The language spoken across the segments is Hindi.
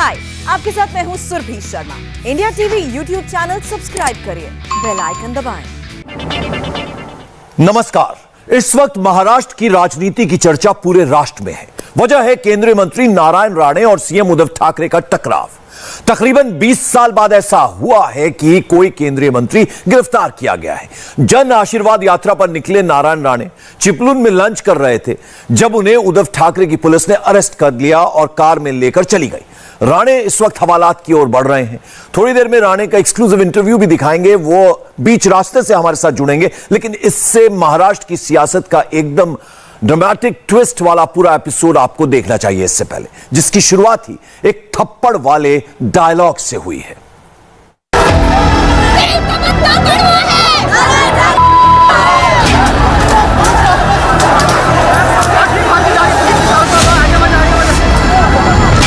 हाय, आपके साथ मैं हूँ Surbhi Sharma. India TV YouTube channel subscribe करिए, बेल आइकन दबाएं। नमस्कार। इस वक्त महाराष्ट्र की राजनीति की चर्चा पूरे राष्ट्र में है। वजह है केंद्रीय मंत्री नारायण राणे और सीएम उद्धव ठाकरे का टकराव। तकरीबन 20 साल बाद ऐसा हुआ है कि कोई केंद्रीय मंत्री गिरफ्तार किया गया है। जन आशीर्वाद यात्रा पर निकले नारायण राणे चिपलून में लंच कर रहे थे जब उन्हें उद्धव ठाकरे की पुलिस ने अरेस्ट कर लिया और कार में लेकर चली गई। राणे इस वक्त हवालात की ओर बढ़ रहे हैं। थोड़ी देर में राणे का एक्सक्लूसिव इंटरव्यू भी दिखाएंगे। वो बीच रास्ते से हमारे साथ जुड़ेंगे, लेकिन इससे महाराष्ट्र की सियासत का एकदम ड्रामेटिक ट्विस्ट वाला पूरा एपिसोड आपको देखना चाहिए इससे पहले, जिसकी शुरुआत ही एक थप्पड़ वाले डायलॉग से हुई है।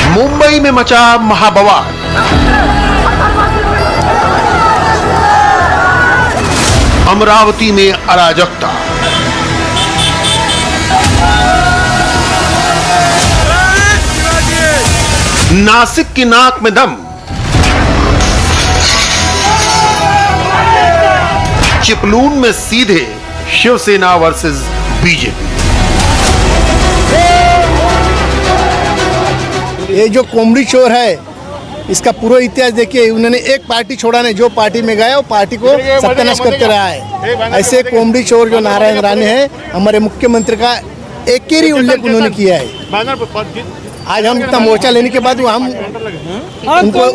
मुंबई में मचा महाबवाल। अमरावती में अराजकता। नासिक की नाक में दम। चिपलून में सीधे शिवसेना वर्सेस बीजेपी। ये जो कोमड़ी चोर है, इसका पूरा इतिहास देखिए। उन्होंने एक पार्टी छोड़ा नहीं, जो पार्टी में गया वो पार्टी को सत्यानाश करते रहा है। ऐसे कोमड़ी चोर जो नारायण राणे है, हमारे मुख्यमंत्री का एक ही उल्लेख उन्होंने किया है। आज हम इतना मोर्चा लेने के बाद हम उनको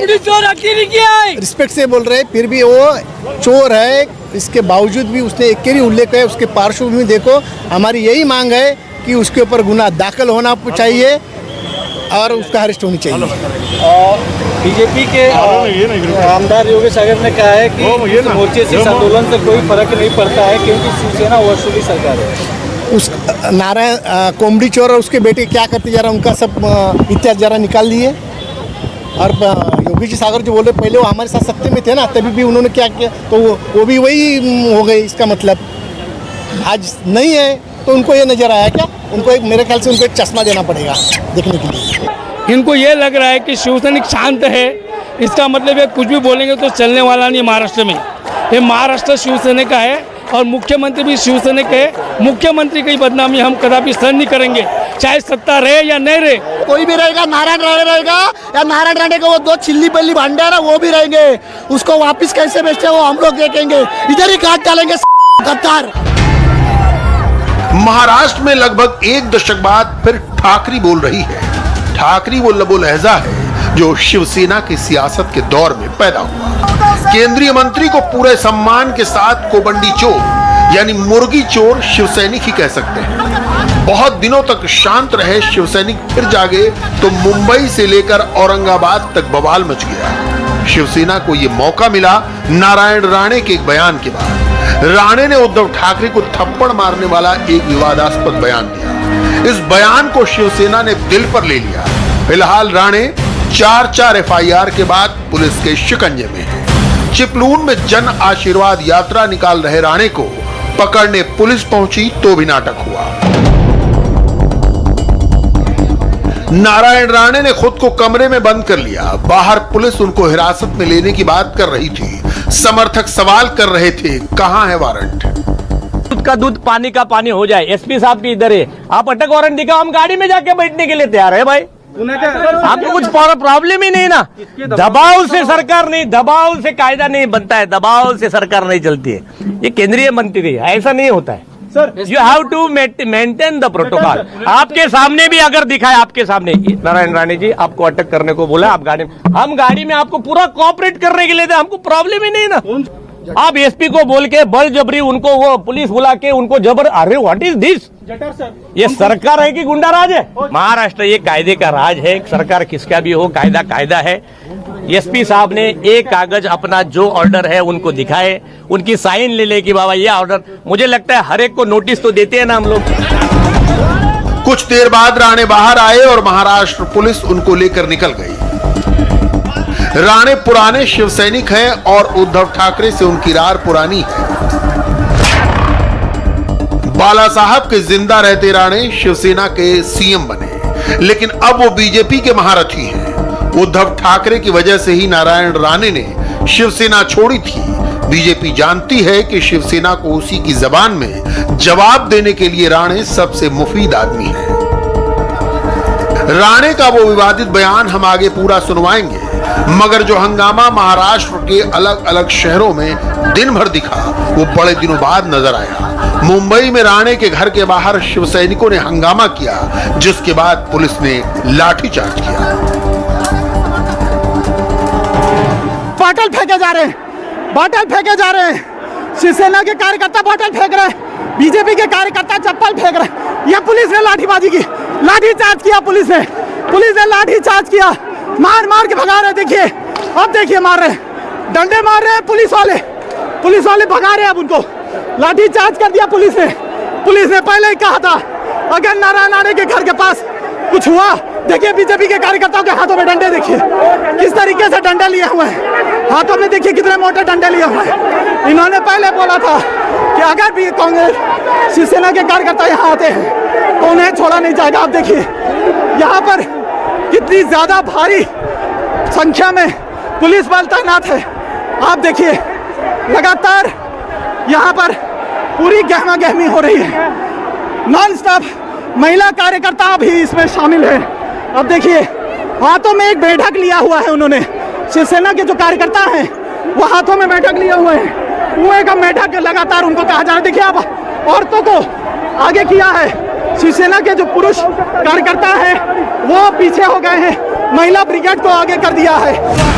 रिस्पेक्ट से बोल रहे हैं, फिर भी वो चोर है। इसके बावजूद भी उसने एक ही उल्लेख है। उसके पार्श्वभूमि देखो। हमारी यही मांग है कि उसके ऊपर गुनाह दाखिल होना चाहिए और उसका अरेस्ट होनी चाहिए। बीजेपी के आमदार योगेश सागर ने कहा है कि मोर्चे से इस आंदोलन से कोई फर्क नहीं पड़ता है क्योंकि शिवसेना वर्षों की सरकार है। उस नारायण कोमड़ी चोर और उसके बेटे क्या करते जा रहा, उनका सब इतिहास जरा निकाल लिए। और योगेश सागर जो बोल रहे, पहले वो हमारे साथ सत्ते में थे ना, तभी भी उन्होंने क्या किया, तो वो भी वही हो गए। इसका मतलब आज नहीं है तो उनको ये नजर आया क्या? उनको एक, मेरे ख्याल से उनको एक चश्मा देना पड़ेगा देखने के लिए। इनको ये लग रहा है कि शिवसैनिक शांत है, इसका मतलब है कुछ भी बोलेंगे तो चलने वाला नहीं। महाराष्ट्र में ये महाराष्ट्र शिवसेना का है और मुख्यमंत्री भी शिवसेना के है। मुख्यमंत्री की बदनामी हम कदापि सहन नहीं करेंगे, चाहे सत्ता रहे या नहीं रहे। कोई भी रहेगा, नारायण राणे रहेगा या नारायण राणे को वो दो चिल्ली बल्ली भांडे है ना, वो भी रहेंगे। उसको वापस कैसे बेचते हैं वो हम लोग देखेंगे। इधर ही काट डालेंगे गद्दार। महाराष्ट्र में लगभग एक दशक बाद फिर ठाकरे बोल रही है। ठाकरे वो लबो लहजा है जो शिवसेना की सियासत के दौर में पैदा हुआ। केंद्रीय मंत्री को पूरे सम्मान के साथ कोबंडी चोर यानी मुर्गी चोर शिवसैनिक ही कह सकते हैं। बहुत दिनों तक शांत रहे शिवसैनिक फिर जागे तो मुंबई से लेकर औरंगाबाद तक बवाल मच गया। शिवसेना को यह मौका मिला नारायण राणे के एक बयान के बाद। राणे ने उद्धव ठाकरे को थप्पड़ मारने वाला एक विवादास्पद बयान दिया। इस बयान को शिवसेना ने दिल पर ले लिया। फिलहाल राणे 4 एफआईआर के बाद पुलिस के शिकंजे में है। चिपलून में जन आशीर्वाद यात्रा निकाल रहे राणे को पकड़ने पुलिस पहुंची तो भी नाटक हुआ। नारायण राणे ने खुद को कमरे में बंद कर लिया। बाहर पुलिस उनको हिरासत में लेने की बात कर रही थी। समर्थक सवाल कर रहे थे, कहां है वारंट? दूध का दूध पानी का पानी हो जाए। एसपी साहब भी इधर है, आप अटक वारंट दिखाओ, हम गाड़ी में जाके बैठने के लिए तैयार है भाई। आपको कुछ प्रॉब्लम ही नहीं ना। दबाव से सरकार नहीं, दबाव से कायदा नहीं बनता है, दबाव से सरकार नहीं चलती है। ये केंद्रीय मंत्री है, ऐसा नहीं होता है sir. You have to maintain the protocol. आपके सामने भी अगर दिखाए, आपके सामने नारायण राणे जी आपको अटक करने को बोला, आप गाड़ी में, हम गाड़ी में आपको पूरा कोऑपरेट करने के लिए थे, हमको प्रॉब्लम ही नहीं ना। आप एसपी को बोल के बल जबरी उनको वो पुलिस बुला के उनको जबर, अरे व्हाट इज दिस? ये सरकार है कि गुंडा राज है? महाराष्ट्र ये कायदे का राज है। सरकार किसका भी हो, कायदा कायदा है। एसपी साहब ने एक कागज अपना जो ऑर्डर है उनको दिखाए, उनकी साइन ले ले कि बाबा ये ऑर्डर। मुझे लगता है हर एक को नोटिस तो देते हैं ना हम लोग। कुछ देर बाद राणे बाहर आए और महाराष्ट्र पुलिस उनको लेकर निकल गई। राणे पुराने शिवसैनिक हैं और उद्धव ठाकरे से उनकी रार पुरानी है। बाला साहब के जिंदा रहते राणे शिवसेना के सीएम बने, लेकिन अब वो बीजेपी के महारथी हैं। उद्धव ठाकरे की वजह से ही नारायण राणे ने शिवसेना छोड़ी थी। बीजेपी जानती है कि शिवसेना को उसी की जबान में जवाब देने के लिए राणे सबसे मुफीद आदमी है। राणे का वो विवादित बयान हम आगे पूरा सुनवाएंगे, मगर जो हंगामा महाराष्ट्र के अलग अलग शहरों में दिन भर दिखा वो बड़े दिनों बाद नजर आया। मुंबई में राणे के घर के बाहर शिव सैनिकों ने हंगामा किया, जिसके बाद पुलिस ने लाठीचार्ज किया। बॉटल फेंके जा रहे हैं, बॉटल फेंके जा रहे हैं। शिवसेना के कार्यकर्ता बॉटल फेंक रहे हैं, बीजेपी के कार्यकर्ता चप्पल फेंक रहे हैं। यह पुलिस ने लाठीबाजी की, लाठीचार्ज किया पुलिस ने लाठीचार्ज किया, मार मार के भगा रहे। देखिए, अब देखिए मार रहे, डंडे मार रहे हैं पुलिस वाले भगा रहे हैं। अब उनको लाठीचार्ज कर दिया पुलिस ने पहले ही कहा था अगर नारायण राणे के घर के पास कुछ हुआ। देखिए बीजेपी के कार्यकर्ताओं के हाथों में डंडे, देखिए किस तरीके से डंडे लिए हुए हैं, हाथों में देखिए कितने मोटे डंडे लिए हुए हैं। इन्होंने पहले बोला था कि अगर भी कांग्रेस शिवसेना के कार्यकर्ता यहाँ आते हैं तो उन्हें छोड़ा नहीं जाएगा। आप देखिए यहाँ पर कितनी ज्यादा भारी संख्या में पुलिस बल तैनात है। आप देखिए लगातार यहाँ पर पूरी गहमा गहमी हो रही है, नॉन स्टॉप। महिला कार्यकर्ता भी इसमें शामिल है। अब देखिए हाथों में एक बैठक लिया हुआ है उन्होंने, शिवसेना के जो कार्यकर्ता हैं वो हाथों में बैठक लिए हुए हैं। कुएं का बैठक लगातार उनको कहा जा रहा है। देखिए अब औरतों को आगे किया है, शिवसेना के जो पुरुष कार्यकर्ता हैं वो पीछे हो गए हैं, महिला ब्रिगेड को आगे कर दिया है।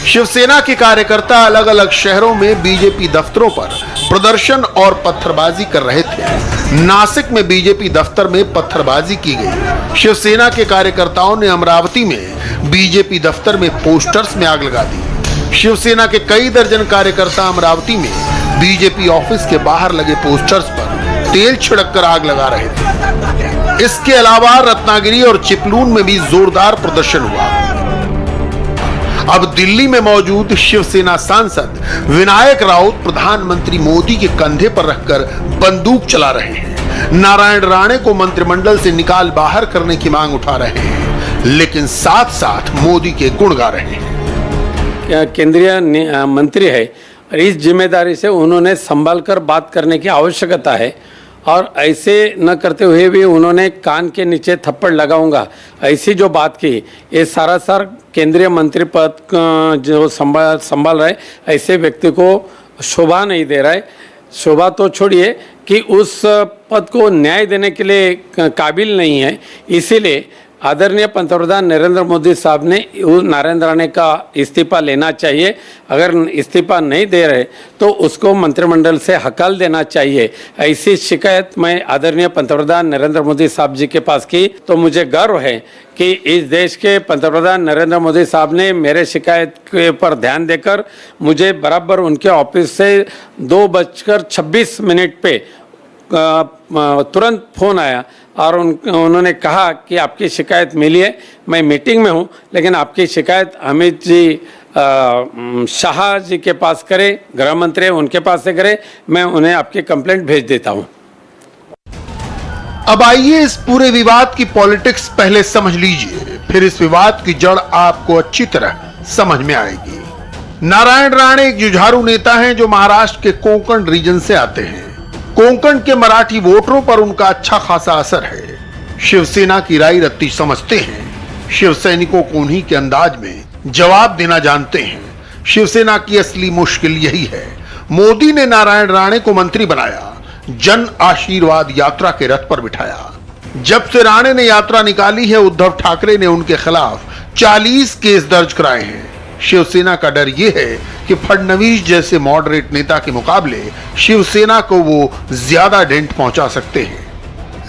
शिवसेना के कार्यकर्ता अलग अलग शहरों में बीजेपी दफ्तरों पर प्रदर्शन और पत्थरबाजी कर रहे थे। नासिक में बीजेपी दफ्तर में पत्थरबाजी की गई। शिवसेना के कार्यकर्ताओं ने अमरावती में बीजेपी दफ्तर में पोस्टर्स में आग लगा दी। शिवसेना के कई दर्जन कार्यकर्ता अमरावती में बीजेपी ऑफिस के बाहर लगे पोस्टर्स पर तेल छिड़ककर आग लगा रहे थे। इसके अलावा रत्नागिरी और चिपलून में भी जोरदार प्रदर्शन हुआ। अब दिल्ली में मौजूद शिवसेना सांसद विनायक राउत प्रधानमंत्री मोदी के कंधे पर रखकर बंदूक चला रहे हैं। नारायण राणे को मंत्रिमंडल से निकाल बाहर करने की मांग उठा रहे हैं, लेकिन साथ साथ मोदी के गुण गा रहे हैं। केंद्रीय मंत्री है, इस जिम्मेदारी से उन्होंने संभाल कर बात करने की आवश्यकता है और ऐसे न करते हुए भी उन्होंने कान के नीचे थप्पड़ लगाऊंगा ऐसी जो बात की, ये सरासर केंद्रीय मंत्री पद जो संभाल रहे ऐसे व्यक्ति को शोभा नहीं दे रहा है। शोभा तो छोड़िए कि उस पद को न्याय देने के लिए काबिल नहीं है। इसीलिए आदरणीय पंतप्रधान नरेंद्र मोदी साहब ने नारायण राणे का इस्तीफा लेना चाहिए। अगर इस्तीफा नहीं दे रहे तो उसको मंत्रिमंडल से हकाल देना चाहिए। ऐसी शिकायत मैं आदरणीय पंतप्रधान नरेंद्र मोदी साहब जी के पास की, तो मुझे गर्व है कि इस देश के पंतप्रधान नरेंद्र मोदी साहब ने मेरे शिकायत के पर ध्यान देकर मुझे बराबर उनके ऑफिस से 2:26 पे तुरंत फ़ोन आया और उन्होंने कहा कि आपकी शिकायत मिली है, मैं मीटिंग में हूँ, लेकिन आपकी शिकायत अमित जी शाह जी के पास करें, गृह मंत्री उनके पास से करें, मैं उन्हें आपकी कंप्लेंट भेज देता हूँ। अब आइए इस पूरे विवाद की पॉलिटिक्स पहले समझ लीजिए, फिर इस विवाद की जड़ आपको अच्छी तरह समझ में आएगी। नारायण राणे एक जुझारू नेता हैं जो महाराष्ट्र के कोंकण रीजन से आते हैं। कोंकण के मराठी वोटरों पर उनका अच्छा खासा असर है। शिवसेना की राय रत्ती समझते हैं, शिव सैनिकों को उन्हीं के अंदाज में जवाब देना जानते हैं। शिवसेना की असली मुश्किल यही है। मोदी ने नारायण राणे को मंत्री बनाया, जन आशीर्वाद यात्रा के रथ पर बिठाया। जब से राणे ने यात्रा निकाली है, उद्धव ठाकरे ने उनके खिलाफ 40 केस दर्ज कराए हैं। शिवसेना का डर यह है कि फडणवीस जैसे मॉडरेट नेता के मुकाबले शिवसेना को वो ज्यादा डेंट पहुंचा सकते हैं।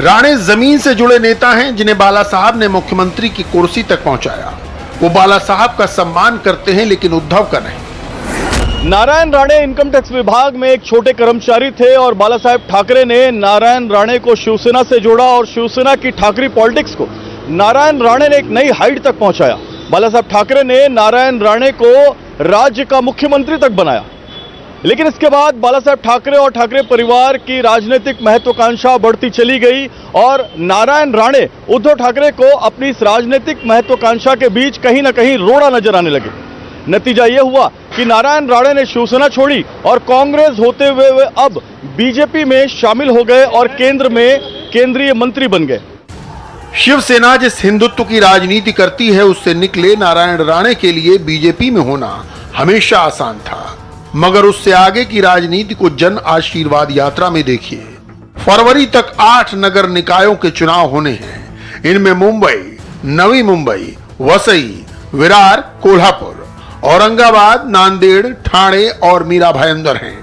राणे जमीन से जुड़े नेता हैं जिन्हें बाला साहब ने मुख्यमंत्री की कुर्सी तक पहुंचाया। वो बाला साहब का सम्मान करते हैं, लेकिन उद्धव का नहीं। नारायण राणे इनकम टैक्स विभाग में एक छोटे कर्मचारी थे और बाला साहेब ठाकरे ने नारायण राणे को शिवसेना से जोड़ा और शिवसेना की ठाकरे पॉलिटिक्स को नारायण राणे ने एक नई हाइट तक पहुंचाया। बाला साहब ठाकरे ने नारायण राणे को राज्य का मुख्यमंत्री तक बनाया। लेकिन इसके बाद बाला साहेब ठाकरे और ठाकरे परिवार की राजनीतिक महत्वाकांक्षा बढ़ती चली गई और नारायण राणे उद्धव ठाकरे को अपनी इस राजनीतिक महत्वाकांक्षा के बीच कहीं ना कहीं रोड़ा नजर आने लगे। नतीजा यह हुआ कि नारायण राणे ने शिवसेना छोड़ी और कांग्रेस होते हुए वे अब बीजेपी में शामिल हो गए और केंद्र में केंद्रीय मंत्री बन गए। शिवसेना जिस हिंदुत्व की राजनीति करती है उससे निकले नारायण राणे के लिए बीजेपी में होना हमेशा आसान था, मगर उससे आगे की राजनीति को जन आशीर्वाद यात्रा में देखिए। फरवरी तक 8 नगर निकायों के चुनाव होने हैं। इनमें मुंबई, नवी मुंबई, वसई, विरार, कोल्हापुर, औरंगाबाद, नांदेड़, ठाणे और मीरा भाईंदर हैं।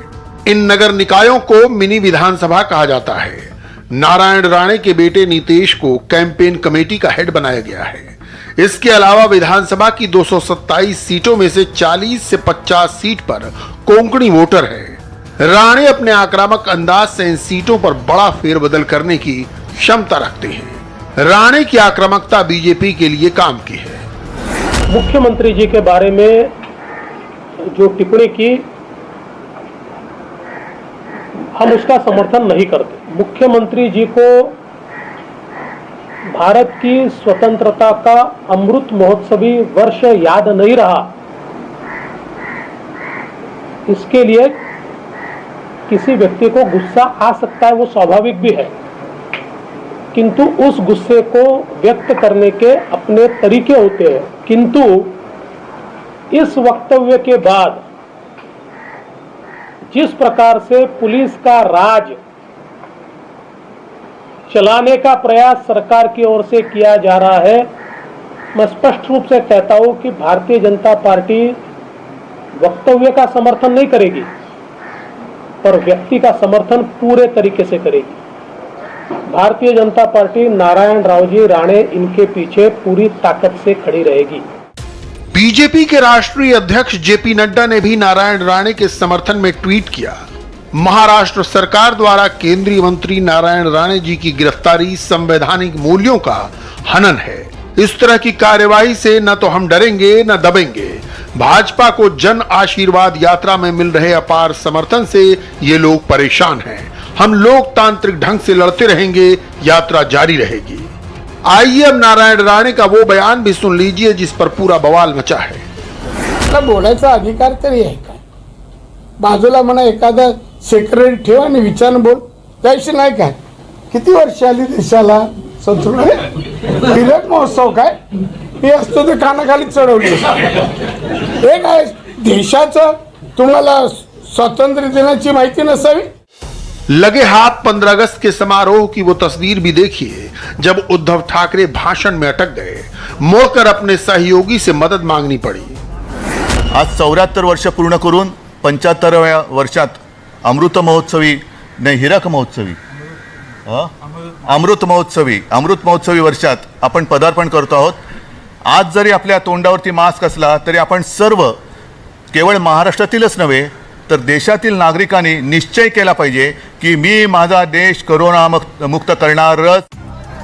इन नगर निकायों को मिनी विधानसभा कहा जाता है। नारायण राणे के बेटे नीतीश को कैंपेन कमेटी का हेड बनाया गया है। इसके अलावा विधानसभा की 227 सीटों में से 40 से 50 सीट पर कोंकणी वोटर है। राणे अपने आक्रामक अंदाज से इन सीटों पर बड़ा फेरबदल करने की क्षमता रखते हैं। राणे की आक्रामकता बीजेपी के लिए काम की है। मुख्यमंत्री जी के बारे में जो टिप्पणी की, हम उसका समर्थन नहीं करते। मुख्यमंत्री जी को भारत की स्वतंत्रता का अमृत महोत्सवी वर्ष याद नहीं रहा, इसके लिए किसी व्यक्ति को गुस्सा आ सकता है, वो स्वाभाविक भी है, किंतु उस गुस्से को व्यक्त करने के अपने तरीके होते हैं। किंतु इस वक्तव्य के बाद जिस प्रकार से पुलिस का राज चलाने का प्रयास सरकार की ओर से किया जा रहा है, मैं स्पष्ट रूप से कहता हूं कि भारतीय जनता पार्टी वक्तव्य का समर्थन नहीं करेगी, पर व्यक्ति का समर्थन पूरे तरीके से करेगी। भारतीय जनता पार्टी नारायण राव जी राणे इनके पीछे पूरी ताकत से खड़ी रहेगी। बीजेपी के राष्ट्रीय अध्यक्ष जेपी नड्डा ने भी नारायण राणे के समर्थन में ट्वीट किया। महाराष्ट्र सरकार द्वारा केंद्रीय मंत्री नारायण राणे जी की गिरफ्तारी संवैधानिक मूल्यों का हनन है। इस तरह की कार्यवाही से न तो हम डरेंगे न दबेंगे। भाजपा को जन आशीर्वाद यात्रा में मिल रहे अपार समर्थन से ये लोग परेशान हैं। हम लोकतांत्रिक ढंग से लड़ते रहेंगे, यात्रा जारी रहेगी। आइए अब नारायण राणे का वो बयान भी सुन लीजिए जिस पर पूरा बवाल मचा है। बोलायचा अधिकार तरी आहे का? बाजूला म्हणा एखादा सेक्रेटरी ठेवा आणि विचार बोल, त्याशी नाही काय? किती वर्ष आली देशाला स्वतंत्र हिरक महोत्सव काय हे असतो ते कानाखाली चढवले। हे काय देशाचं तुम्हाला स्वातंत्र्य दिनाची माहिती नसावी? लगे हाथ 15 अगस्त के समारोह की वो तस्वीर भी देखिए जब उद्धव ठाकरे भाषण में अटक गए, मुड़कर अपने सहयोगी से मदद मांगनी पड़ी। आज 74 वर्ष पूर्ण करून 75व्या वर्षात अमृत महोत्सवी वर्षात आपण पदार्पण करतो आहोत। आज जरी आपल्या तोंडावरती मास्क असला तरी आपण सर्व केवळ महाराष्ट्रातीलच नव्हे तर देशातील नागरिकांनी निश्चय केला पाहिजे की मी माझा देश कोरोना मुक्त करणारच।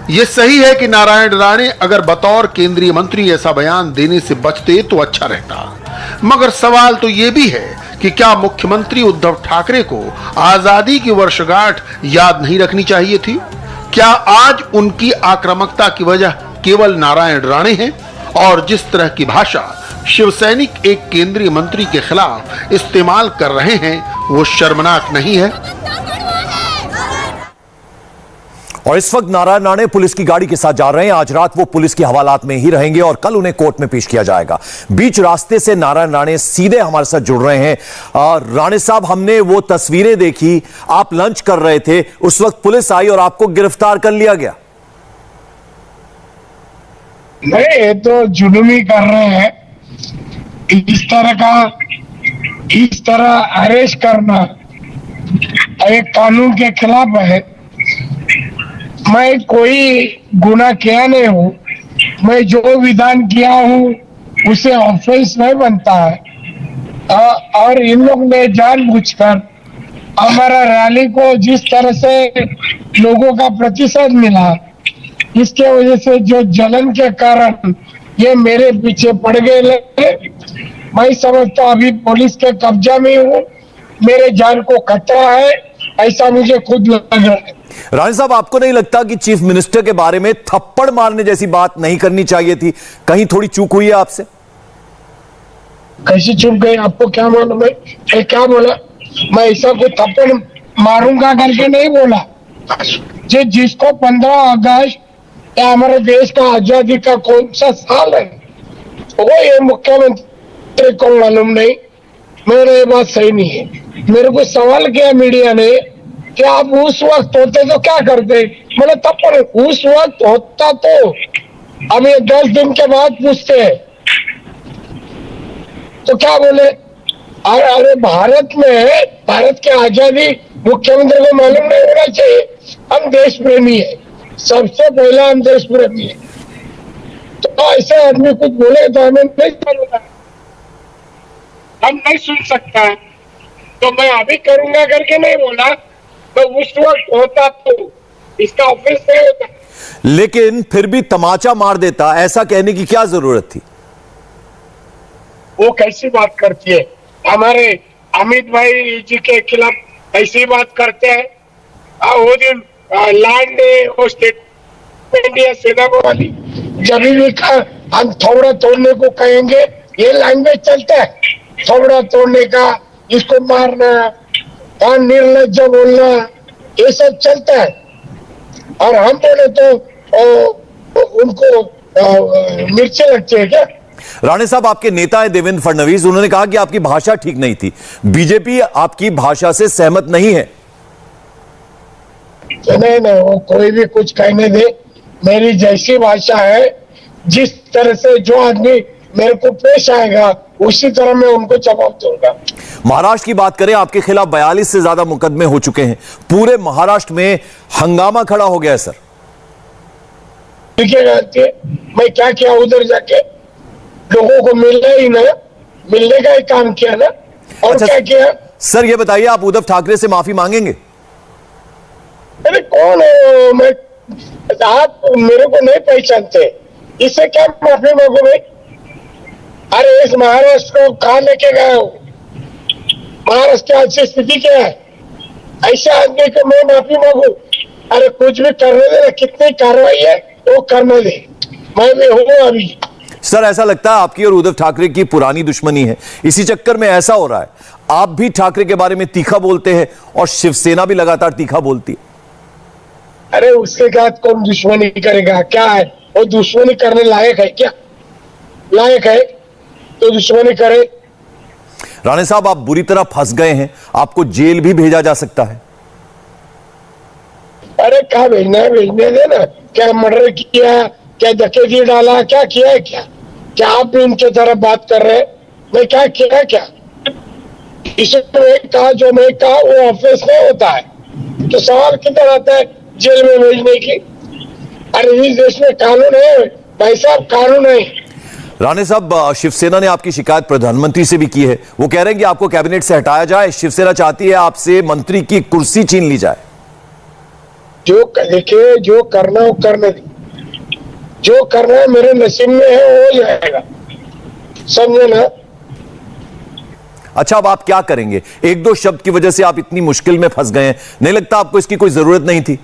ये सही है कि नारायण राणे अगर बतौर केंद्रीय मंत्री ऐसा बयान देने से बचते तो अच्छा रहता, मगर सवाल तो ये भी है कि क्या मुख्यमंत्री उद्धव ठाकरे को आजादी की वर्षगांठ याद नहीं रखनी चाहिए थी? क्या आज उनकी आक्रामकता की वजह केवल नारायण राणे है? और जिस तरह की भाषा शिवसैनिक एक केंद्रीय मंत्री के खिलाफ इस्तेमाल कर रहे हैं वो शर्मनाक नहीं है? और इस वक्त नारायण राणे पुलिस की गाड़ी के साथ जा रहे हैं। आज रात वो पुलिस की हवालात में ही रहेंगे और कल उन्हें कोर्ट में पेश किया जाएगा। बीच रास्ते से नारायण राणे सीधे हमारे साथ जुड़ रहे हैं। राणे साहब, हमने वो तस्वीरें देखी, आप लंच कर रहे थे, उस वक्त पुलिस आई और आपको गिरफ्तार कर लिया गया। नहीं, ये तो जुलूमी कर रहे हैं। इस तरह अरेस्ट करना एक कानून के खिलाफ है। मैं कोई गुनाह किया नहीं हूँ, मैं जो विधान किया हूँ उसे ऑफेंस नहीं बनता है। और इन लोग ने जानबूझकर हमारा रैली को जिस तरह से लोगों का प्रतिशत मिला, इसके वजह से जो जलन के कारण ये मेरे पीछे पड़ गए। मैं समझता अभी पुलिस के कब्जा में हूँ, मेरे जान को खतरा है, ऐसा मुझे खुद लग रहा है। राणे साहब, आपको नहीं लगता कि चीफ मिनिस्टर के बारे में थप्पड़ मारने जैसी बात नहीं करनी चाहिए थी? कहीं थोड़ी चूक हुई है आपसे? कैसी चूक गई आपको क्या मालूम है? मैं क्या बोला? मैं ऐसा कोई थप्पड़ मारूंगा करके नहीं बोला। जिसको 15 अगस्त या हमारे देश का आजादी का कौन सा साल है वो ये मुख्यमंत्री को मालूम नहीं। मेरा ये बात सही नहीं है। मेरे को सवाल किया मीडिया ने कि आप उस वक्त होते तो क्या करते? बोले थप्पड़ उस वक्त होता तो अब ये 10 दिन के बाद पूछते हैं तो क्या बोले? अरे भारत में, भारत की आजादी मुख्यमंत्री को मालूम नहीं होना चाहिए? हम देश प्रेमी है, सबसे पहला हम देश प्रेमी है। तो ऐसे आदमी कुछ बोले तो हमें नहीं बोलना, हम नहीं सुन सकता। तो मैं अभी करूंगा करके नहीं बोला, तो उस वक्त होता तो इसका ऑफिस नहीं होता। लेकिन फिर भी तमाचा मार देता, ऐसा कहने की क्या जरूरत थी? वो कैसी बात करती है? हमारे अमित भाई जी के खिलाफ ऐसी बात करते हैं। वो दिन लैंड वो स्टेटमेंट या सेना वाली जब भी हम थोड़ा तोड़ने को कहेंगे, ये लैंग्वेज चलता है, थोड़ा तोड़ने का, इसको मारना और निर्लज्ज बोलना, ये सब चलता है। और हम बोले तो उनको मिर्चे लगते हैं क्या? राणे साहब, आपके नेता है देवेंद्र फडणवीस, उन्होंने कहा कि आपकी भाषा ठीक नहीं थी। बीजेपी आपकी भाषा से सहमत नहीं है। नहीं, वो कोई भी कुछ कहने दे, मेरी जैसी भाषा है, जिस तरह से जो आदमी मेरे को पेश आएगा उसी तरह मैं उनको जवाब दूंगा। महाराष्ट्र की बात करें, आपके खिलाफ 42 से ज्यादा मुकदमे हो चुके हैं। पूरे महाराष्ट्र में हंगामा खड़ा हो गया है सर। मैं क्या किया उधर जाके? लोगों को मिलना ही ना, मिलने का ही काम किया ना। और अच्छा, क्या किया? सर ये बताइए, आप उद्धव ठाकरे से माफी मांगेंगे? अरे कौन है मैं? आप मेरे को नहीं पहचानते, इससे क्या माफी मांगू भाई? अरे इस महाराष्ट्र को कहा लेके गए हो? महाराष्ट्र की आज से स्थिति क्या है? ऐसे आदमी को मैं माफी मांगू? अरे कुछ भी करने दे, कितनी कार्रवाई है वो करने दे, मैं भी हूँ अभी। सर ऐसा लगता है आपकी और उद्धव ठाकरे की पुरानी दुश्मनी है, इसी चक्कर में ऐसा हो रहा है। आप भी ठाकरे के बारे में तीखा बोलते हैं और शिवसेना भी लगातार तीखा बोलती है। अरे उसके साथ कौन दुश्मनी करेगा? क्या है वो दुश्मनी करने लायक है क्या? लायक है तो दुश्मनी करे। राणे साहब, आप बुरी तरह फंस गए हैं, आपको जेल भी भेजा जा सकता है। अरे क्या भेजना है? भेजने देना। क्या मर्डर किया, क्या डकैती डाला, क्या किया है? क्या आप भी उनके तरफ बात कर रहे हैं? मैं क्या किया? क्या इसमें कहा जो मैं कहा वो ऑफिस में होता है तो सवाल किधर आता है जेल में भेजने की? अरे इस देश में कानून है भाई साहब, कानून है। राणे साहब, शिवसेना ने आपकी शिकायत प्रधानमंत्री से भी की है। वो कह रहे हैं कि आपको कैबिनेट से हटाया जाए। शिवसेना चाहती है आपसे मंत्री की कुर्सी छीन ली जाए। जो देखिए, जो करना वो करने दी, जो करना है मेरे नसीब में है वो हो जाएगा, समझे ना? अच्छा, अब आप क्या करेंगे? एक दो शब्द की वजह से आप इतनी मुश्किल में फंस गए हैं, नहीं लगता आपको इसकी कोई जरूरत नहीं थी?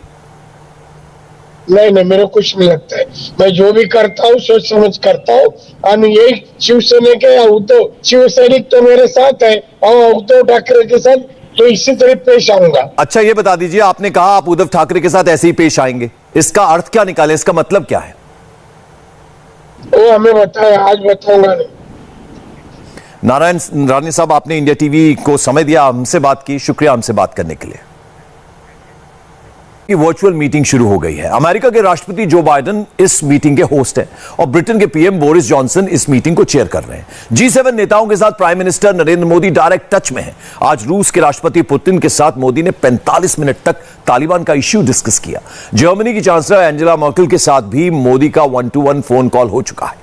नहीं, मेरे कुछ नहीं लगता है। मैं जो भी करता हूँ सोच समझ करता हूँ। और यही शिवसेना के या उद्धव शिव सैनिक तो मेरे साथ है और उद्धव ठाकरे के साथ तो इसी तरह पेश आऊंगा। अच्छा ये बता दीजिए, आपने कहा आप उद्धव ठाकरे के साथ ऐसे ही पेश आएंगे, इसका अर्थ क्या निकाले? इसका मतलब क्या है? वो हमें बताया, आज बताऊंगा नहीं। नारायण राणे साहब, आपने इंडिया टीवी को समय दिया, हमसे बात की, शुक्रिया हमसे बात करने के लिए। वर्चुअल मीटिंग शुरू हो गई है। अमेरिका के राष्ट्रपति जो बाइडेन इस मीटिंग के होस्ट हैं और ब्रिटेन के पीएम बोरिस जॉनसन इस मीटिंग को चेयर कर रहे हैं। G7 नेताओं के साथ prime minister Narendra Modi direct touch में हैं। आज रूस के राष्ट्रपति पुतिन के साथ मोदी ने 45 मिनट तक तालिबान का इश्यू डिस्कस किया। जर्मनी की चांसलर एंजेला मर्केल के साथ भी मोदी का 1-to-1 फोन कॉल हो चुका है।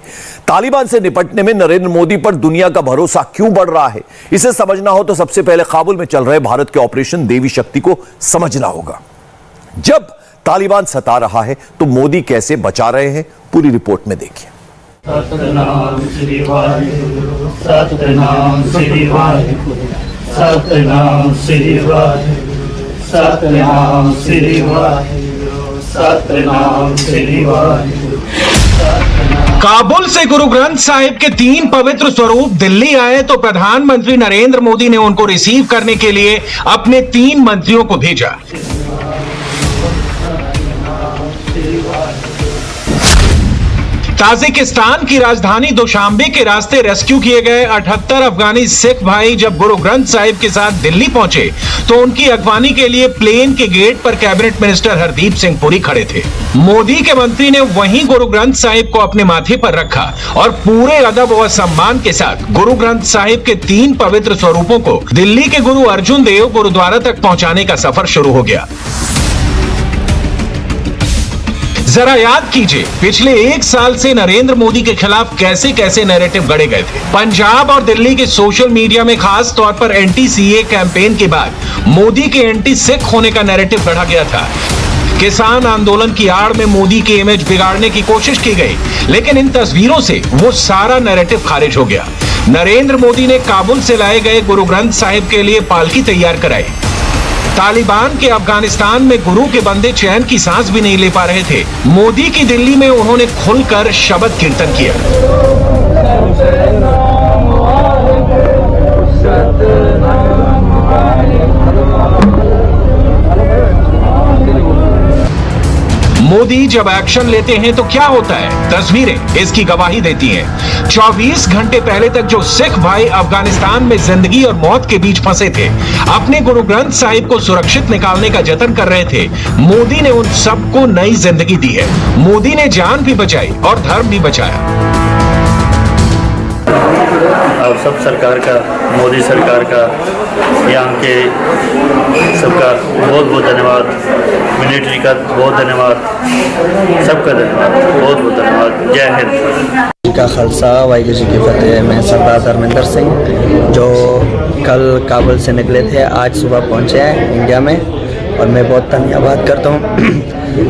तालिबान से निपटने में नरेंद्र मोदी पर दुनिया का भरोसा क्यों बढ़ रहा है, इसे समझना हो तो सबसे पहले काबुल में चल रहे भारत के ऑपरेशन देवी शक्ति को समझना होगा। जब तालिबान सता रहा है तो मोदी कैसे बचा रहे हैं, पूरी रिपोर्ट में देखिए। सतनाम श्री वाहिगुरु, सतनाम श्री वाहिगुरु, सतनाम श्री वाहिगुरु। काबुल से गुरु ग्रंथ साहिब के 3 पवित्र स्वरूप दिल्ली आए तो प्रधानमंत्री नरेंद्र मोदी ने उनको रिसीव करने के लिए अपने 3 मंत्रियों को भेजा। ताजिकिस्तान की राजधानी दुशांबे के रास्ते रेस्क्यू किए गए 78 अफगानी सिख भाई जब गुरु ग्रंथ साहिब के साथ दिल्ली पहुंचे तो उनकी अगवानी के लिए प्लेन के गेट पर कैबिनेट मिनिस्टर हरदीप सिंह पुरी खड़े थे। मोदी के मंत्री ने वहीं गुरु ग्रंथ साहिब को अपने माथे पर रखा और पूरे अदब और सम्मान के साथ गुरु ग्रंथ साहिब के 3 पवित्र स्वरूपों को दिल्ली के गुरु अर्जुन देव गुरुद्वारा तक पहुंचाने का सफर शुरू हो गया। जरा याद कीजिए, पिछले 1 साल से नरेंद्र मोदी के खिलाफ कैसे कैसे नैरेटिव गढ़े गए थे। पंजाब और दिल्ली के सोशल मीडिया में खास तौर पर एंटी सीए कैंपेन के बाद मोदी के एंटी सिख होने का नैरेटिव गढ़ा गया था। किसान आंदोलन की आड़ में मोदी की इमेज बिगाड़ने की कोशिश की गई, लेकिन इन तस्वीरों से वो सारा नैरेटिव खारिज हो गया। नरेंद्र मोदी ने काबुल से लाए गए गुरु ग्रंथ साहिब के लिए पालकी तैयार कराई। तालिबान के अफगानिस्तान में गुरु के बंदे चैन की सांस भी नहीं ले पा रहे थे। मोदी की दिल्ली में उन्होंने खुलकर शब्द कीर्तन किया। मोदी जब एक्शन लेते हैं तो क्या होता है, तस्वीरें इसकी गवाही देती हैं। 24 घंटे पहले तक जो सिख भाई अफगानिस्तान में जिंदगी और मौत के बीच फंसे थे, अपने गुरु ग्रंथ साहिब को सुरक्षित निकालने का जतन कर रहे थे, मोदी ने उन सबको नई जिंदगी दी है। मोदी ने जान भी बचाई और धर्म भी बचाया। और सब सरकार का, मोदी सरकार का, यहाँ के सबका बहुत बहुत धन्यवाद, मिलिट्री का बहुत धन्यवाद, सबका धन्यवाद, बहुत बहुत धन्यवाद। जय हिंद। जी का खालसा, वाहिगुरू जी की फतेह। मैं सरदार धर्मेंद्र सिंह, जो कल काबुल से निकले थे, आज सुबह पहुँचे हैं इंडिया में, और मैं बहुत धन्यवाद करता हूँ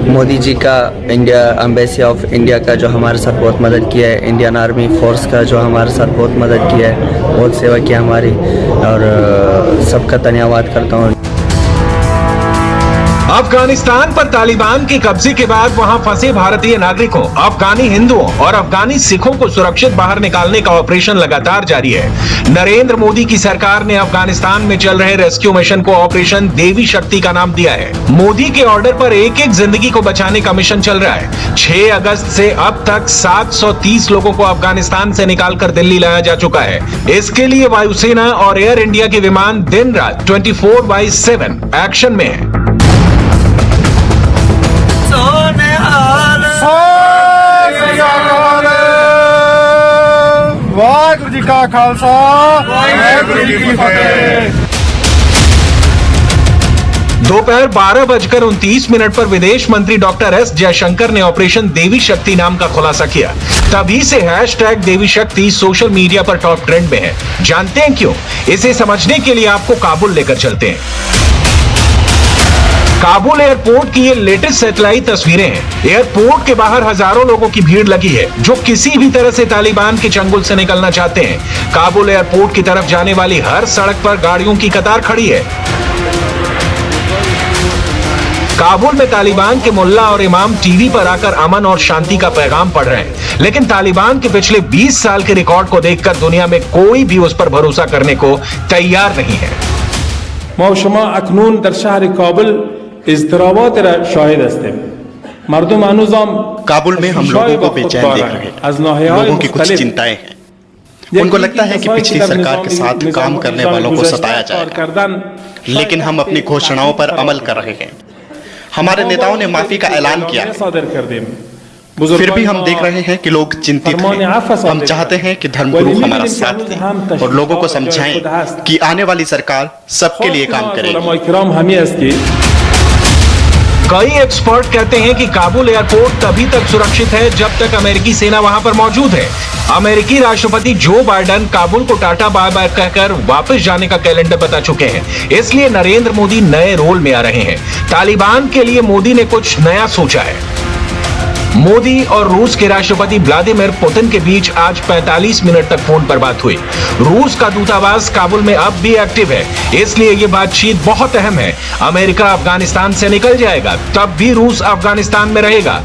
मोदी जी का, इंडिया एम्बेसी ऑफ इंडिया का जो हमारे साथ बहुत मदद किया है, इंडियन आर्मी फोर्स का जो हमारे साथ बहुत मदद किया है, बहुत सेवा किया हमारी, और सबका धन्यवाद करता हूँ। अफगानिस्तान पर तालिबान के कब्जे के बाद वहां फंसे भारतीय नागरिकों, अफगानी हिंदुओं और अफगानी सिखों को सुरक्षित बाहर निकालने का ऑपरेशन लगातार जारी है। नरेंद्र मोदी की सरकार ने अफगानिस्तान में चल रहे रेस्क्यू मिशन को ऑपरेशन देवी शक्ति का नाम दिया है। मोदी के ऑर्डर पर एक एक जिंदगी को बचाने का मिशन चल रहा है। 6 अगस्त से अब तक 730 लोगों को अफगानिस्तान से निकालकर दिल्ली लाया जा चुका है। इसके लिए वायुसेना और एयर इंडिया के विमान दिन रात 24/7 एक्शन में है। वाहिगुरू जी का खालसा, वाहिगुरू जी की फतेह। दोपहर 12:29 पर विदेश मंत्री डॉक्टर एस जयशंकर ने ऑपरेशन देवी शक्ति नाम का खुलासा किया। तभी से हैशटैग देवी शक्ति सोशल मीडिया पर टॉप ट्रेंड में है। जानते हैं क्यों? इसे समझने के लिए आपको काबुल लेकर चलते हैं। काबुल एयरपोर्ट की ये लेटेस्ट सैटेलाइट तस्वीरें हैं। एयरपोर्ट के बाहर हजारों लोगों की भीड़ लगी है जो किसी भी तरह से तालिबान के चंगुल से निकलना चाहते हैं। काबुल एयरपोर्ट की तरफ जाने वाली हर सड़क पर गाड़ियों की कतार खड़ी है। काबुल में तालिबान के मुल्ला और इमाम टीवी पर आकर अमन और शांति का पैगाम पढ़ रहे हैं, लेकिन तालिबान के पिछले 20 साल के रिकॉर्ड को देखकर दुनिया में कोई भी उस पर भरोसा करने को तैयार नहीं है। मौशमा अखनून दर शहर काबुल इज़्तिराबात रा शाहिद हस्तें। मर्दुम अनुज़ाम काबुल में हम लोगों को बेचैन देख रहे हैं। लोगों की कुछ चिंताएं हैं। उनको लगता है कि पिछली सरकार के साथ काम करने वालों को सताया जाएगा, लेकिन हम अपनी घोषणाओं पर अमल कर रहे हैं। हमारे नेताओं ने माफी का ऐलान किया, फिर भी हम देख रहे हैं कि लोग चिंतित हैं। हम चाहते हैं कि धर्मगुरु हमारा साथ दें और लोगों को समझाएं कि आने वाली सरकार सबके लिए काम करेगी। कई एक्सपर्ट कहते हैं कि काबुल एयरपोर्ट तभी तक सुरक्षित है जब तक अमेरिकी सेना वहां पर मौजूद है। अमेरिकी राष्ट्रपति जो बाइडेन काबुल को टाटा बाय बाय कहकर वापस जाने का कैलेंडर बता चुके हैं, इसलिए नरेंद्र मोदी नए रोल में आ रहे हैं। तालिबान के लिए मोदी ने कुछ नया सोचा है। मोदी और रूस के राष्ट्रपति व्लादिमीर पुतिन के बीच आज 45 मिनट तक फोन पर बात हुई। रूस का दूतावास काबुल में अब भी एक्टिव है, इसलिए ये बातचीत बहुत अहम है। अमेरिका अफगानिस्तान से निकल जाएगा, तब भी रूस अफगानिस्तान में रहेगा।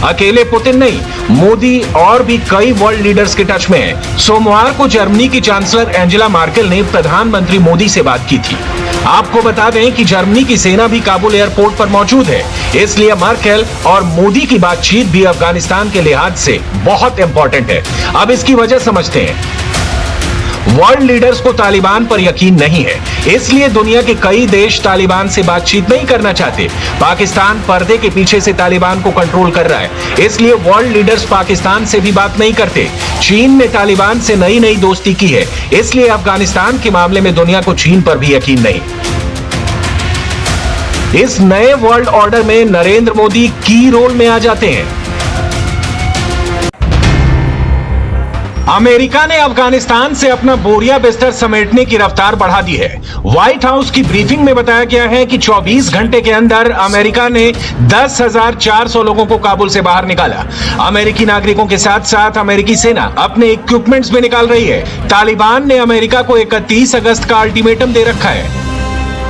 अकेले पुतिन नहीं, मोदी और भी कई वर्ल्ड लीडर्स के टच में हैं। सोमवार को जर्मनी की चांसलर एंजेला मार्केल ने प्रधानमंत्री मोदी से बात की थी। आपको बता दें कि जर्मनी की सेना भी काबुल एयरपोर्ट पर मौजूद है, इसलिए मार्केल और मोदी की बातचीत भी अफगानिस्तान के लिहाज से बहुत इंपॉर्टेंट है। अब इसकी वजह समझते हैं। वर्ल्ड लीडर्स को तालिबान पर यकीन नहीं है, इसलिए दुनिया के कई देश तालिबान से बातचीत नहीं करना चाहते। पाकिस्तान पर्दे के पीछे से तालिबान को कंट्रोल कर रहा है, इसलिए वर्ल्ड लीडर्स पाकिस्तान से भी बात नहीं करते। चीन ने तालिबान से नई दोस्ती की है, इसलिए अफगानिस्तान के मामले में दुनिया को चीन पर भी यकीन नहीं। इस नए वर्ल्ड ऑर्डर में नरेंद्र मोदी की रोल में आ जाते हैं। अमेरिका ने अफगानिस्तान से अपना बोरिया बिस्तर समेटने की रफ्तार बढ़ा दी है। व्हाइट हाउस की ब्रीफिंग में बताया गया है कि 24 घंटे के अंदर अमेरिका ने 10,400 लोगों को काबुल से बाहर निकाला। अमेरिकी नागरिकों के साथ साथ अमेरिकी सेना अपने इक्विपमेंट्स भी निकाल रही है। तालिबान ने अमेरिका को 31 अगस्त का अल्टीमेटम दे रखा है।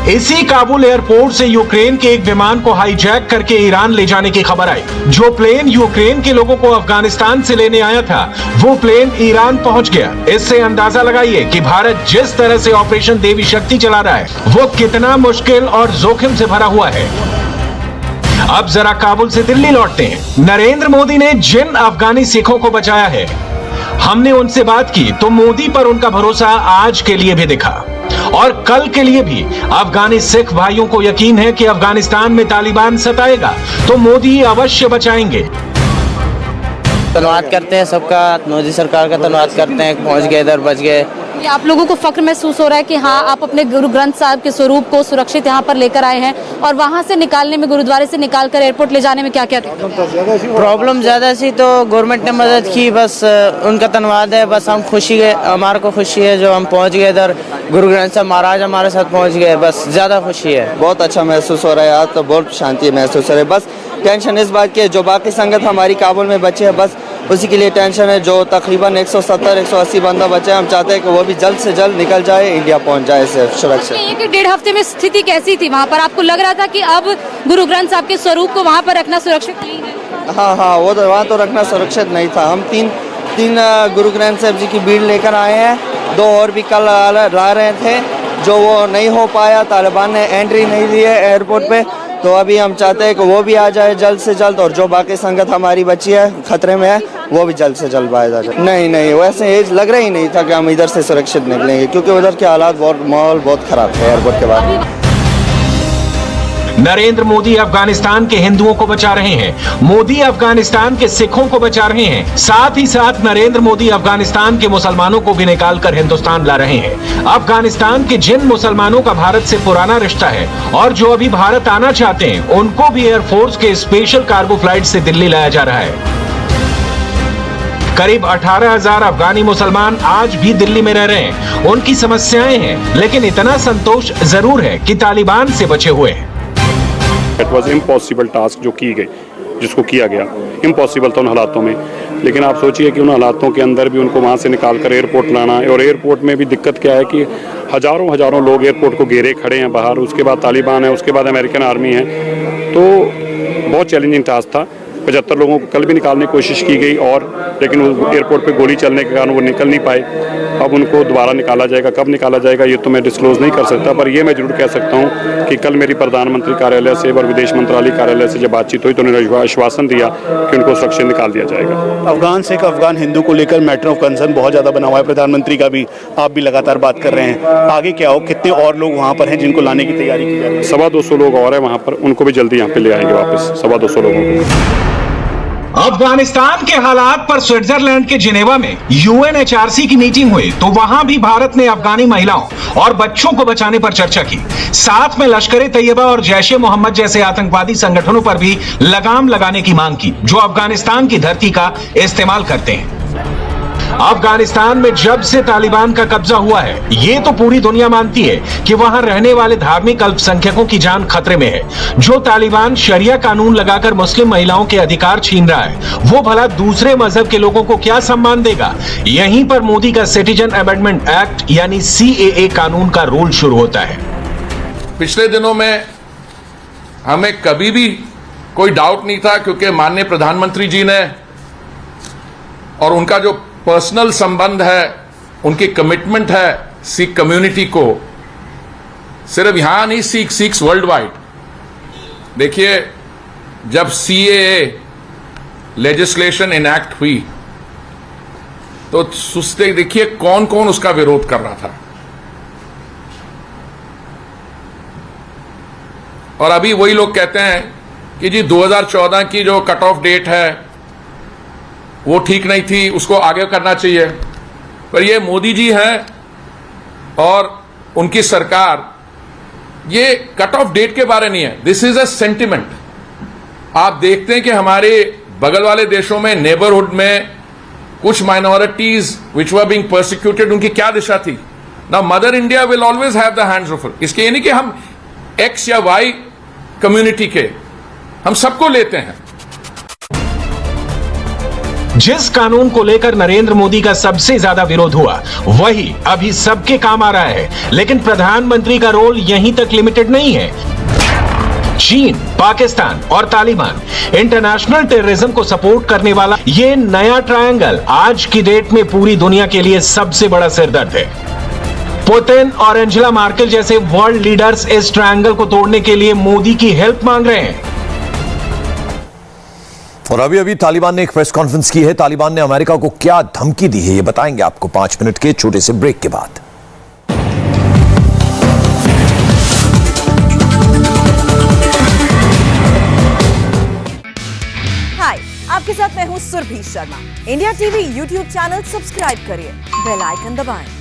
इसी काबुल एयरपोर्ट से यूक्रेन के एक विमान को हाईजैक करके ईरान ले जाने की खबर आई। जो प्लेन यूक्रेन के लोगों को अफगानिस्तान से लेने आया था, वो प्लेन ईरान पहुंच गया। इससे अंदाजा लगाइए कि भारत जिस तरह से ऑपरेशन देवी शक्ति चला रहा है, वो कितना मुश्किल और जोखिम से भरा हुआ है। अब जरा काबुल से दिल्ली लौटते हैं। नरेंद्र मोदी ने जिन अफगानी सिखों को बचाया है, हमने उनसे बात की तो मोदी पर उनका भरोसा आज के लिए भी दिखा और कल के लिए भी। अफगानी सिख भाइयों को यकीन है कि अफगानिस्तान में तालिबान सताएगा तो मोदी अवश्य बचाएंगे। धन्यवाद करते हैं सबका, मोदी सरकार का धन्यवाद करते हैं, पहुंच गए इधर, बच गए। आप लोगों को फक्र महसूस हो रहा है कि हाँ, आप अपने गुरु ग्रंथ साहब के स्वरूप को सुरक्षित यहाँ पर लेकर आए हैं, और वहाँ से निकालने में, गुरुद्वारे से निकालकर एयरपोर्ट ले जाने में क्या क्या प्रॉब्लम ज़्यादा सी, तो गवर्नमेंट ने मदद की, बस उनका धन्यवाद है। बस हम खुशी है, हमारे को खुशी है जो हम पहुँच गए इधर, गुरु ग्रंथ साहब महाराज हमारे साथ पहुँच गए, बस ज़्यादा खुशी है। बहुत अच्छा महसूस हो रहा है, आज तो बहुत शांति महसूस हो रही है। बस टेंशन इस बात की है, जो बाकी संगत हमारी काबुल में बचे हैं, बस उसी के लिए टेंशन है। जो तकरीबन 170-180 बंदा बचे हैं, हम चाहते हैं कि वो भी जल्द से जल्द निकल जाए, इंडिया पहुंच जाए सुरक्षित। एक 1.5 हफ्ते में स्थिति कैसी थी वहाँ पर? आपको लग रहा था कि अब गुरु ग्रंथ साहब के स्वरूप को वहाँ पर रखना सुरक्षित नहीं है? हाँ, वो तो वहाँ तो रखना सुरक्षित नहीं था। हम तीन गुरु ग्रंथ साहब जी की भीड़ लेकर आए हैं, 2 और भी कल ला रहे थे, जो वो नहीं हो पाया, तालिबान ने एंट्री नहीं दी है एयरपोर्ट पे, तो अभी हम चाहते हैं कि वो भी आ जाए जल्द से जल्द, और जो बाकी संगत हमारी बची है खतरे में है, वो भी जल्द से जल्द बाहर आ जाए। नहीं, वैसे लग रहा ही नहीं था कि हम इधर से सुरक्षित निकलेंगे, क्योंकि उधर के हालात माहौल बहुत खराब है एयरपोर्ट के बाद। नरेंद्र मोदी अफगानिस्तान के हिंदुओं को बचा रहे हैं, मोदी अफगानिस्तान के सिखों को बचा रहे हैं, साथ ही साथ नरेंद्र मोदी अफगानिस्तान के मुसलमानों को भी निकालकर हिंदुस्तान ला रहे हैं। अफगानिस्तान के जिन मुसलमानों का भारत से पुराना रिश्ता है और जो अभी भारत आना चाहते हैं, उनको भी एयरफोर्स के स्पेशल कार्गो फ्लाइट से दिल्ली लाया जा रहा है। करीब 18,000 अफगानी मुसलमान आज भी दिल्ली में रह रहे हैं। उनकी समस्याएं हैं, लेकिन इतना संतोष जरूर है कि तालिबान से बचे हुए हैं। इट वॉज इम्पॉसिबल टास्क जो की गई, जिसको किया गया, इम्पॉसिबल था उन हालातों में। लेकिन आप सोचिए कि उन हालातों के अंदर भी उनको वहाँ से निकाल कर एयरपोर्ट लाना, और एयरपोर्ट में भी दिक्कत क्या है कि हजारों लोग एयरपोर्ट को घेरे खड़े हैं बाहर, उसके बाद तालिबान है, उसके बाद अमेरिकन आर्मी है, तो बहुत चैलेंजिंग टास्क था। 75 लोगों को कल भी निकालने की कोशिश की गई, लेकिन एयरपोर्ट पे गोली चलने के कारण वो निकल नहीं पाए। अब उनको दोबारा निकाला जाएगा, कब निकाला जाएगा ये तो मैं डिस्क्लोज नहीं कर सकता, पर ये मैं जरूर कह सकता हूँ कि कल मेरी प्रधानमंत्री कार्यालय से और विदेश मंत्रालय कार्यालय से जब बातचीत हुई तो उन्होंने आश्वासन दिया कि उनको सुरक्षित निकाल दिया जाएगा। अफगान सिख, अफगान हिंदू को लेकर मैटर ऑफ कंसर्न बहुत ज़्यादा बना हुआ है, प्रधानमंत्री का भी, आप भी लगातार बात कर रहे हैं, आगे क्या हो, कितने और लोग वहाँ पर हैं जिनको लाने की तैयारी की जा रही है? 250 लोग और हैं वहाँ पर, उनको भी जल्दी यहाँ पे ले आएंगे वापस, 250 लोगों को। अफगानिस्तान के हालात पर स्विट्जरलैंड के जिनेवा में UNHRC की मीटिंग हुई तो वहां भी भारत ने अफगानी महिलाओं और बच्चों को बचाने पर चर्चा की। साथ में लश्कर-ए-तैयबा और जैश-ए-मोहम्मद जैसे आतंकवादी संगठनों पर भी लगाम लगाने की मांग की, जो अफगानिस्तान की धरती का इस्तेमाल करते हैं। अफगानिस्तान में जब से तालिबान का कब्जा हुआ है, ये तो पूरी दुनिया मानती है कि वहां रहने वाले धार्मिक अल्पसंख्यकों की जान खतरे में है। जो तालिबान शरिया कानून लगाकर मुस्लिम महिलाओं के अधिकार छीन रहा है, वो भला दूसरे मजहब के लोगों को क्या सम्मान देगा? यहीं पर मोदी का सिटीजन अमेंडमेंट एक्ट यानी CAA कानून का रूल शुरू होता है। पिछले दिनों में हमें कभी भी कोई डाउट नहीं था, क्योंकि माननीय प्रधानमंत्री जी ने और उनका जो पर्सनल संबंध है, उनकी कमिटमेंट है सिख कम्युनिटी को, सिर्फ यहां नहीं, सिख्स वर्ल्ड वाइड। देखिए, जब CAA लेजिस्लेशन इनैक्ट हुई तो सुस्ते देखिए कौन कौन उसका विरोध कर रहा था, और अभी वही लोग कहते हैं कि जी 2014 की जो कट ऑफ डेट है वो ठीक नहीं थी, उसको आगे करना चाहिए। पर ये मोदी जी हैं और उनकी सरकार, ये कट ऑफ डेट के बारे नहीं है, दिस इज अ सेंटिमेंट। आप देखते हैं कि हमारे बगल वाले देशों में, नेबरहुड में कुछ minorities which were being persecuted, उनकी क्या दिशा थी। Now mother India will always have the hands of it. इसके ये नहीं कि हम X या Y कम्युनिटी के, हम सबको लेते हैं। जिस कानून को लेकर नरेंद्र मोदी का सबसे ज्यादा विरोध हुआ, वही अभी सबके काम आ रहा है, लेकिन प्रधानमंत्री का रोल यहीं तक लिमिटेड नहीं है। चीन, पाकिस्तान और तालिबान इंटरनेशनल टेररिज्म को सपोर्ट करने वाला ये नया ट्रायंगल आज की डेट में पूरी दुनिया के लिए सबसे बड़ा सिरदर्द है। पुतिन और एंजेला मार्केल जैसे वर्ल्ड लीडर्स इस ट्रायंगल को तोड़ने के लिए मोदी की हेल्प मांग रहे हैं। और अभी तालिबान ने एक प्रेस कॉन्फ्रेंस की है। तालिबान ने अमेरिका को क्या धमकी दी है, ये बताएंगे आपको 5 मिनट के छोटे से ब्रेक के बाद। हाय, आपके साथ मैं हूं Surbhi Sharma. India TV YouTube channel subscribe करिए, बेल आइकन दबाएं।